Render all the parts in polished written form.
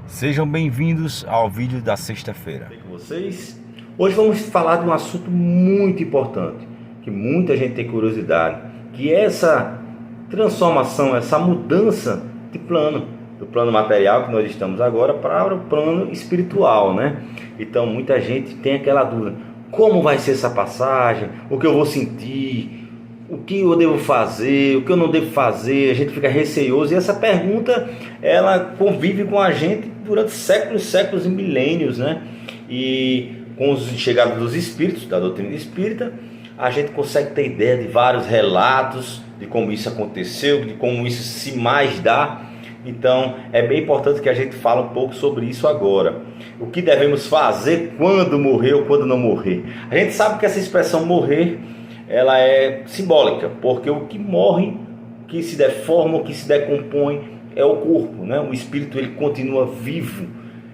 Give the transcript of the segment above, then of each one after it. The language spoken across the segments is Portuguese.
Sejam bem-vindos ao vídeo da sexta-feira. Com vocês. Hoje vamos falar de um assunto muito importante, que muita gente tem curiosidade, que é essa transformação, essa mudança de plano, do plano material que nós estamos agora para o plano espiritual, né? Então muita gente tem aquela dúvida: como vai ser essa passagem? O que eu vou sentir? O que eu devo fazer? O que eu não devo fazer? A gente fica receoso, e essa pergunta ela convive com a gente durante séculos, séculos e milênios, né? E com os chegados dos espíritos, da doutrina espírita, a gente consegue ter ideia de vários relatos de como isso aconteceu, de como isso se mais dá. Então é bem importante que a gente fale um pouco sobre isso agora. O que devemos fazer quando morrer ou quando não morrer? A gente sabe que essa expressão morrer, ela é simbólica, porque o que morre, o que se deforma, o que se decompõe é o corpo, né? O espírito ele continua vivo,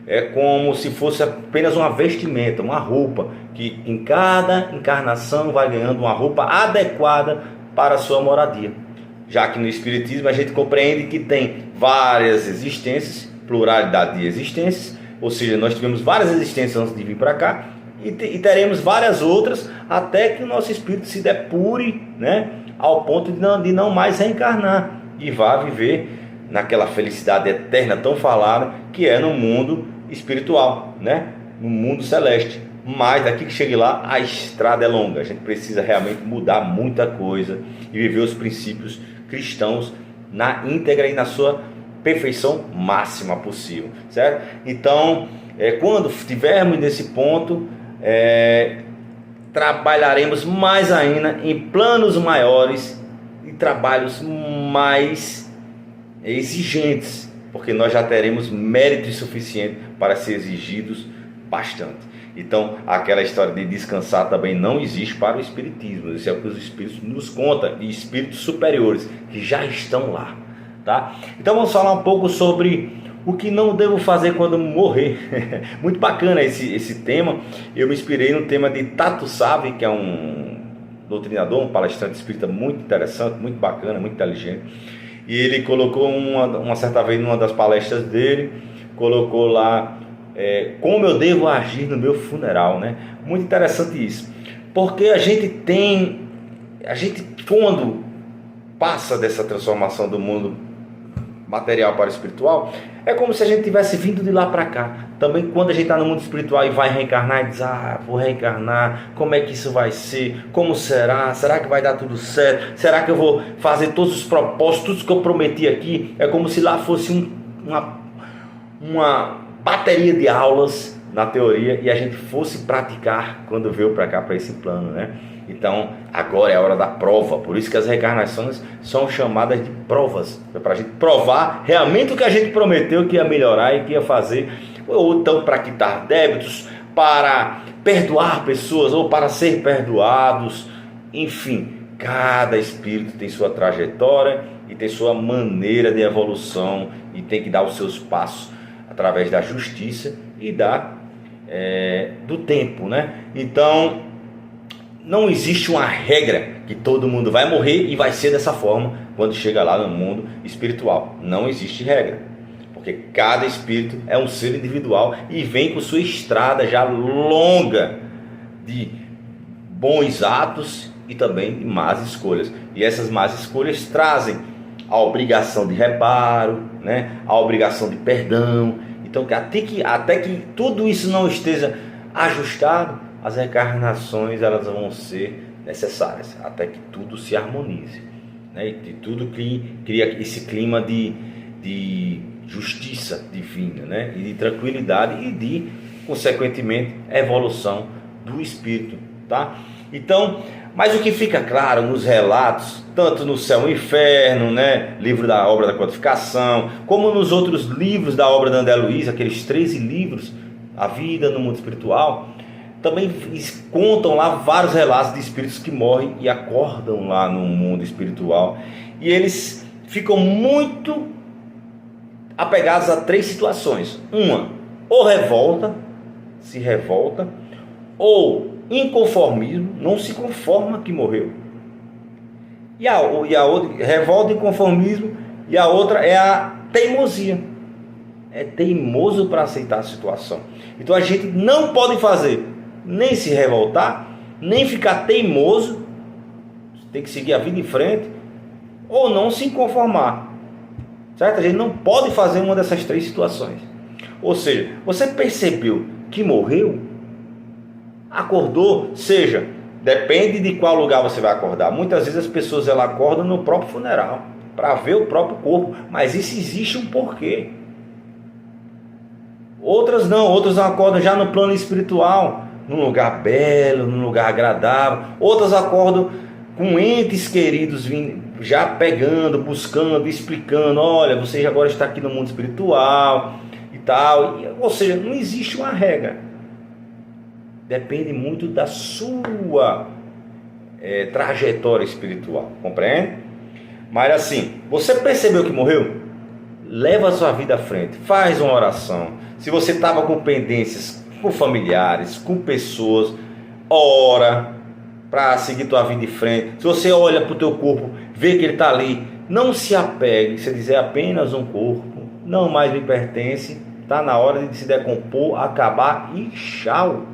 é como se fosse apenas uma vestimenta, uma roupa, que em cada encarnação vai ganhando uma roupa adequada para a sua moradia. Já que no Espiritismo a gente compreende que tem várias existências, pluralidade de existências, ou seja, nós tivemos várias existências antes de vir para cá, e teremos várias outras até que o nosso espírito se depure, né, ao ponto de não mais reencarnar e vá viver naquela felicidade eterna tão falada, que é no mundo espiritual, né, no mundo celeste. Mas daqui que chegue lá, a estrada é longa. A gente precisa realmente mudar muita coisa e viver os princípios cristãos na íntegra e na sua perfeição máxima possível, certo? Então, quando estivermos nesse ponto, trabalharemos mais ainda em planos maiores e trabalhos mais exigentes, porque nós já teremos mérito suficiente para ser exigidos bastante. Então aquela história de descansar também não existe para o Espiritismo. Isso é o que os Espíritos nos contam, e espíritos superiores que já estão lá, tá? Então vamos falar um pouco sobre o que não devo fazer quando morrer. Muito bacana esse tema. Eu me inspirei no tema de Tato Savi, que é um doutrinador, um palestrante espírita muito interessante, muito bacana, muito inteligente. E ele colocou uma certa vez numa das palestras dele, colocou lá como eu devo agir no meu funeral, né? Muito interessante isso, porque a gente quando passa dessa transformação do mundo material para o espiritual, é como se a gente tivesse vindo de lá para cá. Também quando a gente está no mundo espiritual e vai reencarnar, e diz: vou reencarnar, como é que isso vai ser? Como será? Será que vai dar tudo certo? Será que eu vou fazer todos os propósitos que eu prometi aqui? É como se lá fosse uma bateria de aulas na teoria e a gente fosse praticar quando veio para cá, para esse plano, né? Então agora é a hora da prova. Por isso que as reencarnações são chamadas de provas, para a gente provar realmente o que a gente prometeu que ia melhorar e que ia fazer, ou então para quitar débitos, para perdoar pessoas ou para ser perdoados. Enfim, cada espírito tem sua trajetória e tem sua maneira de evolução e tem que dar os seus passos através da justiça e do tempo, né? Então não existe uma regra que todo mundo vai morrer e vai ser dessa forma quando chega lá no mundo espiritual. Não existe regra, porque cada espírito é um ser individual e vem com sua estrada já longa de bons atos e também de más escolhas. E essas más escolhas trazem a obrigação de reparo, né? A obrigação de perdão. Então até que tudo isso não esteja ajustado, as reencarnações elas vão ser necessárias, até que tudo se harmonize, né? E tudo cria esse clima de justiça divina, né? E de tranquilidade e de, consequentemente, evolução do espírito, tá? Então, mas o que fica claro nos relatos, tanto no Céu e Inferno, né, livro da obra da codificação, como nos outros livros da obra da André Luiz, aqueles 13 livros, A Vida no Mundo Espiritual, também contam lá vários relatos de espíritos que morrem e acordam lá no mundo espiritual. E eles ficam muito apegados a 3 situações. Uma, ou se revolta, ou inconformismo, não se conforma que morreu. E a outra, revolta e inconformismo, e a outra é a teimosia. é teimoso para aceitar a situação. Então a gente não pode fazer nem se revoltar, nem ficar teimoso, tem que seguir a vida em frente, ou não se conformar, certo? A gente não pode fazer uma dessas três situações. Ou seja, você percebeu que morreu, acordou, seja, depende de qual lugar você vai acordar. Muitas vezes as pessoas elas acordam no próprio funeral, para ver o próprio corpo, mas isso existe um porquê. Outras não, outras acordam já no plano espiritual, num lugar belo, num lugar agradável. Outras acordam com entes queridos vindo, já pegando, buscando, explicando, olha, você agora está aqui no mundo espiritual e tal. Ou seja, não existe uma regra. Depende muito da sua trajetória espiritual, compreende? Mas assim, você percebeu que morreu? Leva a sua vida à frente, faz uma oração. Se você estava com pendências com familiares, com pessoas, ora para seguir tua vida em frente. Se você olha para o teu corpo, vê que ele está ali, não se apegue. Se dizer apenas um corpo, não mais me pertence, está na hora de se decompor, acabar e tchau.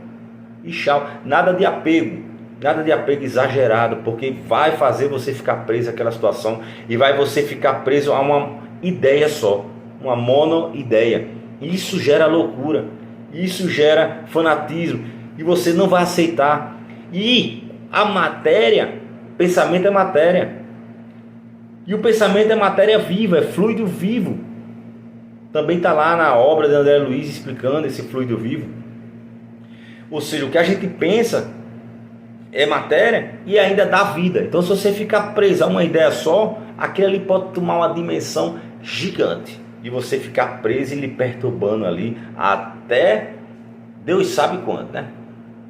E tchau. Nada de apego exagerado, porque vai fazer você ficar preso àquela situação e vai você ficar preso a uma ideia só, uma monoideia. Isso gera loucura, isso gera fanatismo e você não vai aceitar. E a matéria, pensamento é matéria, e o pensamento é matéria viva, é fluido vivo. Também está lá na obra de André Luiz explicando esse fluido vivo. Ou seja, o que a gente pensa é matéria e ainda dá vida. Então se você ficar preso a uma ideia só, aquilo ali pode tomar uma dimensão gigante e você ficar preso e lhe perturbando ali até Deus sabe quando, né?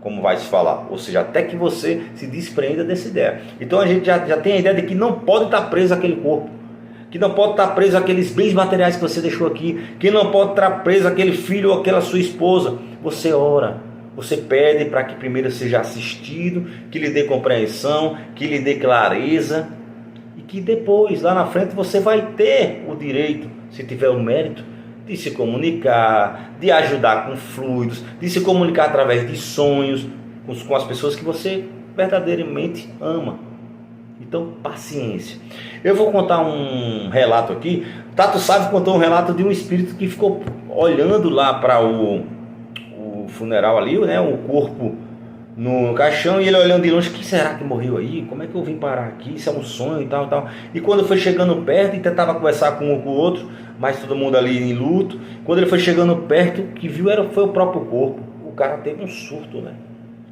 Como vai se falar, ou seja, até que você se desprenda dessa ideia. Então a gente já tem a ideia de que não pode estar preso àquele corpo, que não pode estar preso àqueles bens materiais que você deixou aqui, que não pode estar preso àquele filho ou àquela sua esposa. Você ora, você pede para que primeiro seja assistido, que lhe dê compreensão, que lhe dê clareza, e que depois, lá na frente, você vai ter o direito, se tiver o mérito, de se comunicar, de ajudar com fluidos, de se comunicar através de sonhos com as pessoas que você verdadeiramente ama. Então, paciência. Eu vou contar um relato aqui. Tato Sávio contou um relato de um espírito que ficou olhando lá para o funeral ali, né, o corpo no caixão, e ele olhando de longe, que será que morreu aí? Como é que eu vim parar aqui? Isso é um sonho e tal, tal. E quando foi chegando perto, e tentava conversar com um com o outro, mas todo mundo ali em luto. Quando ele foi chegando perto, o que viu foi o próprio corpo. O cara teve um surto, né?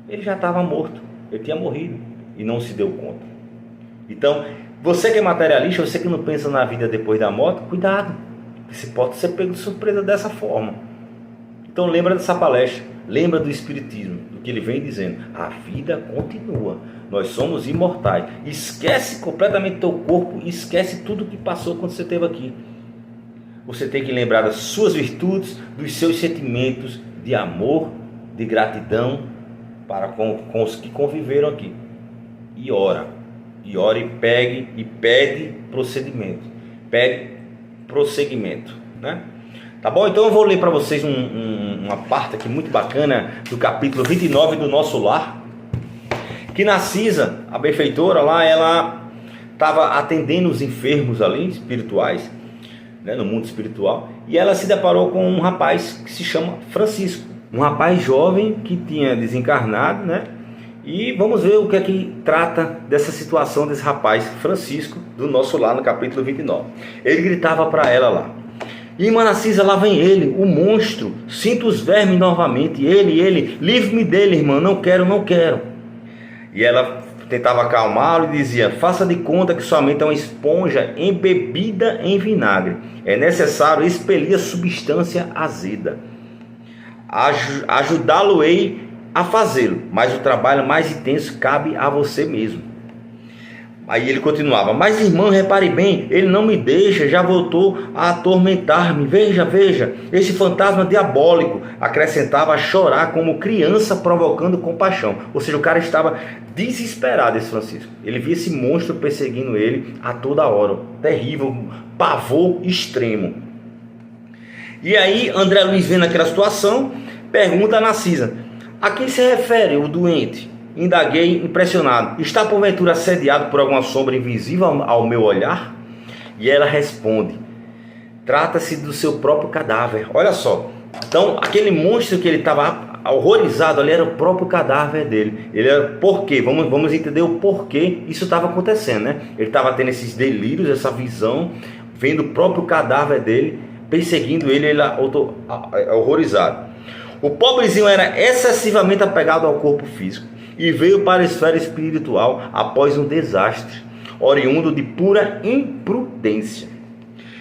Ele já estava morto, ele tinha morrido e não se deu conta. Então, você que é materialista, você que não pensa na vida depois da morte, cuidado, você pode ser pego de surpresa dessa forma. Então lembra dessa palestra, lembra do Espiritismo, do que ele vem dizendo. A vida continua, nós somos imortais. Esquece completamente teu corpo, esquece tudo que passou quando você esteve aqui. Você tem que lembrar das suas virtudes, dos seus sentimentos de amor, de gratidão para com os que conviveram aqui. E ora e pegue e pede procedimento, pede prosseguimento, né? Tá bom? Então eu vou ler para vocês uma parte aqui muito bacana do capítulo 29 do Nosso Lar, que Narcisa, a benfeitora lá, ela estava atendendo os enfermos ali, espirituais, né, no mundo espiritual, e ela se deparou com um rapaz que se chama Francisco, um rapaz jovem que tinha desencarnado, né? E vamos ver o que é que trata dessa situação desse rapaz Francisco do Nosso Lar, no capítulo 29. Ele gritava para ela lá: irmã Narcisa, lá vem ele, o monstro, sinto os vermes novamente, ele, livre-me dele, irmã, não quero. E ela tentava acalmá-lo e dizia: faça de conta que sua mente é uma esponja embebida em vinagre, é necessário expelir a substância azeda, ajudá-lo-ei a fazê-lo, mas o trabalho mais intenso cabe a você mesmo. Aí ele continuava: mas irmã, repare bem, ele não me deixa, já voltou a atormentar-me, veja, esse fantasma diabólico, acrescentava, a chorar como criança provocando compaixão. Ou seja, o cara estava desesperado, esse Francisco. Ele via esse monstro perseguindo ele a toda hora, terrível, pavor extremo. E aí André Luiz, vendo aquela situação, pergunta a Narcisa: a quem se refere o doente? Indaguei, impressionado: está porventura assediado por alguma sombra invisível ao meu olhar? E ela responde: trata-se do seu próprio cadáver. Olha só, então aquele monstro que ele estava horrorizado ali era o próprio cadáver dele. Ele era, por quê? Vamos entender o porquê isso estava acontecendo, né? Ele estava tendo esses delírios, essa visão, vendo o próprio cadáver dele perseguindo ele, ele horrorizado. O pobrezinho era excessivamente apegado ao corpo físico e veio para a esfera espiritual após um desastre, oriundo de pura imprudência.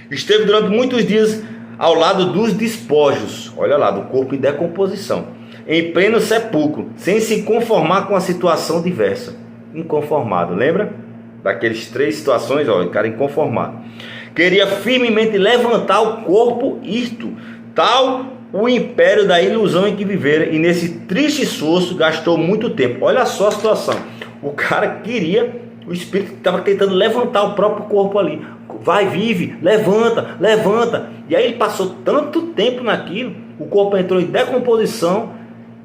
Esteve durante muitos dias ao lado dos despojos, olha lá, do corpo em decomposição, em pleno sepulcro, sem se conformar com a situação diversa. Inconformado, lembra? Daqueles 3 situações, ó, o cara inconformado. Queria firmemente levantar o corpo, isto, tal o império da ilusão em que vivera, e nesse triste esforço gastou muito tempo. Olha só a situação, o cara queria, o espírito estava tentando levantar o próprio corpo ali, vai, vive, levanta, levanta, e aí ele passou tanto tempo naquilo, o corpo entrou em decomposição,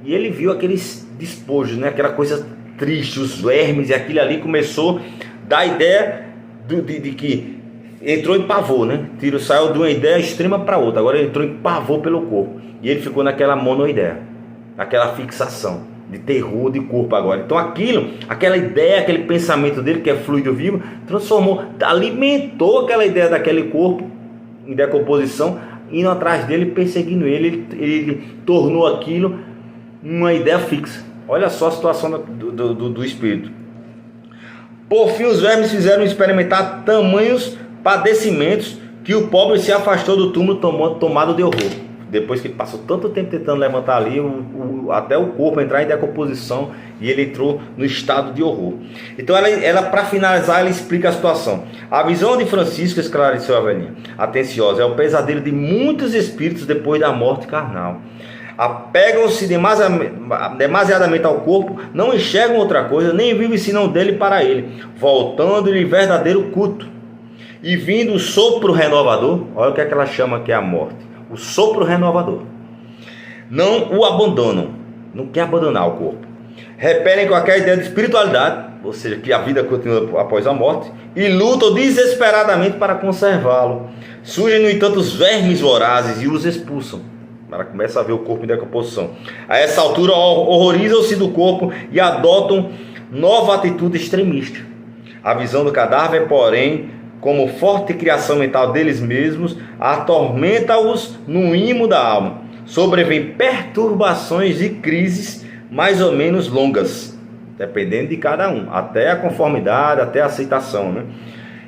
e ele viu aqueles despojos, né? Aquela coisa triste, os vermes, e aquilo ali começou a dar a ideia de que entrou em pavor, né? Saiu de uma ideia extrema para outra. Agora ele entrou em pavor pelo corpo. E ele ficou naquela monoideia, naquela fixação de terror de corpo agora. Então aquela ideia, aquele pensamento dele, que é fluido vivo, transformou, alimentou aquela ideia daquele corpo em decomposição, indo atrás dele, perseguindo ele. Ele tornou aquilo uma ideia fixa. Olha só a situação do espírito. Por fim, os vermes fizeram experimentar tamanhos padecimentos que o pobre se afastou do túmulo tomado de horror. Depois que ele passou tanto tempo tentando levantar ali, até o corpo entrar em decomposição, e ele entrou no estado de horror. Então ela para finalizar, ela explica a situação. A visão de Francisco, esclareceu a velhinha atenciosa, é o pesadelo de muitos espíritos depois da morte carnal. Apegam-se demasiadamente ao corpo, não enxergam outra coisa, nem vivem senão dele para ele, voltando-lhe verdadeiro culto. E vindo o sopro renovador, olha o que é que ela chama que é a morte, o sopro renovador, não o abandonam, não quer abandonar o corpo, repelem qualquer ideia de espiritualidade, ou seja, que a vida continua após a morte, e lutam desesperadamente para conservá-lo. Surgem, no entanto, os vermes vorazes e os expulsam. Ela começa a ver o corpo em decomposição. A essa altura horrorizam-se do corpo e adotam nova atitude extremista. A visão do cadáver, porém, como forte criação mental deles mesmos, atormenta-os no imo da alma. Sobrevêm perturbações e crises mais ou menos longas, dependendo de cada um, até a conformidade, até a aceitação, né?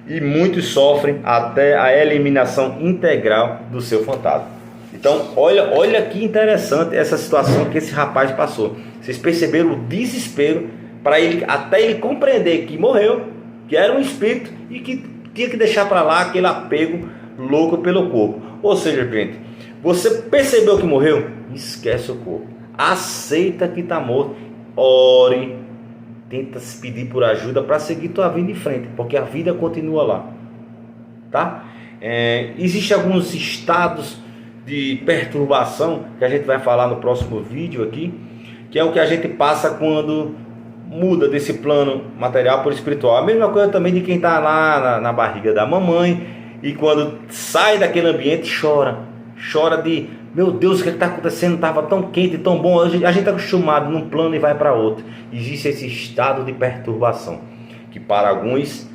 E muitos sofrem até a eliminação integral do seu fantasma. Então, olha que interessante essa situação que esse rapaz passou. Vocês perceberam o desespero para ele, até ele compreender que morreu, que era um espírito e que tinha que deixar para lá aquele apego louco pelo corpo. Ou seja, gente, você percebeu que morreu? Esquece o corpo. Aceita que está morto. Ore. Tenta se pedir por ajuda para seguir tua vida em frente, porque a vida continua lá. Tá? Existem alguns estados de perturbação que a gente vai falar no próximo vídeo aqui, que é o que a gente passa quando muda desse plano material para o espiritual. A mesma coisa também de quem está lá na barriga da mamãe e quando sai daquele ambiente chora de, meu Deus, o que está acontecendo? Estava tão quente, tão bom. A gente está acostumado num plano e vai para outro. Existe esse estado de perturbação que para alguns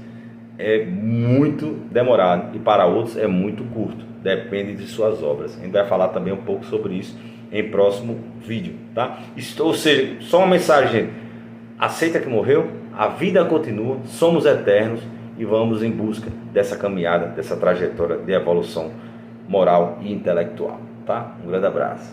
é muito demorado e para outros é muito curto. Depende de suas obras. A gente vai falar também um pouco sobre isso em próximo vídeo, tá? Ou seja, só uma mensagem, gente. Aceita que morreu, a vida continua, somos eternos e vamos em busca dessa caminhada, dessa trajetória de evolução moral e intelectual, tá? Um grande abraço.